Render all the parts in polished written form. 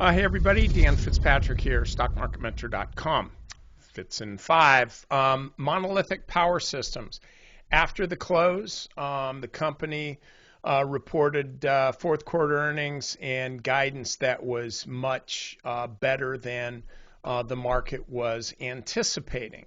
Hey everybody, Dan Fitzpatrick here, stockmarketmentor.com. Fits in 5. Monolithic Power Systems. After the close, the company reported fourth quarter earnings and guidance that was much better than the market was anticipating.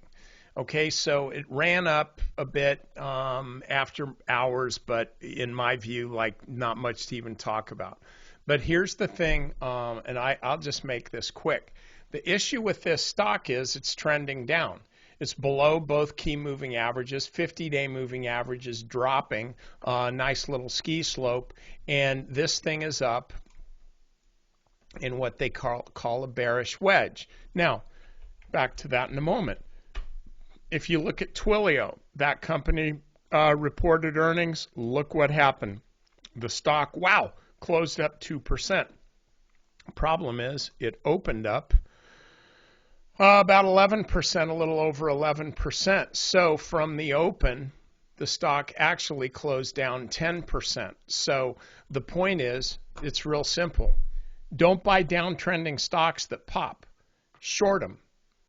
Okay, so it ran up a bit after hours, but in my view, like not much to even talk about. But here's the thing, and I'll just make this quick. The issue with this stock is it's trending down. It's below both key moving averages. 50-day moving average is dropping, nice little ski slope, and this thing is up in what they call a bearish wedge. Now, back to that in a moment. If you look at Twilio, that company reported earnings. Look what happened. The stock, wow, closed up 2%. Problem is, it opened up about 11%, a little over 11%. So from the open, the stock actually closed down 10%. So the point is, it's real simple. Don't buy downtrending stocks that pop. Short them.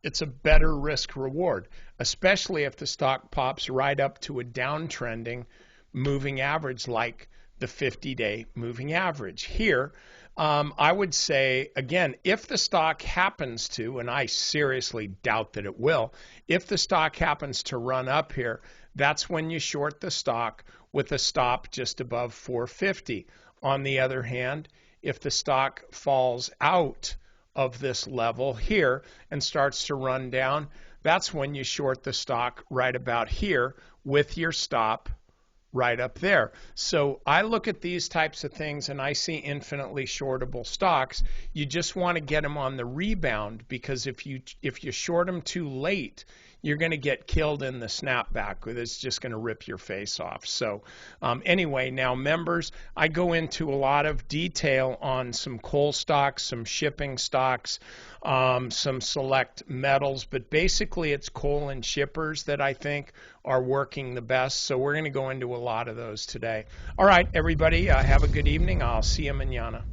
It's a better risk reward, especially if the stock pops right up to a downtrending moving average like the 50-day moving average. Here, I would say, again, if the stock happens to, and I seriously doubt that it will, if the stock happens to run up here, that's when you short the stock with a stop just above 450. On the other hand, if the stock falls out of this level here and starts to run down, that's when you short the stock right about here with your stop right up there. So I look at these types of things and I see infinitely shortable stocks. You just want to get them on the rebound, because if you short them too late, you're going to get killed in the snapback. It's just going to rip your face off. So anyway, now members, I go into a lot of detail on some coal stocks, some shipping stocks, some select metals, but basically it's coal and shippers that I think are working the best. So we're going to go into a lot of those today. All right, everybody, have a good evening. I'll see you mañana.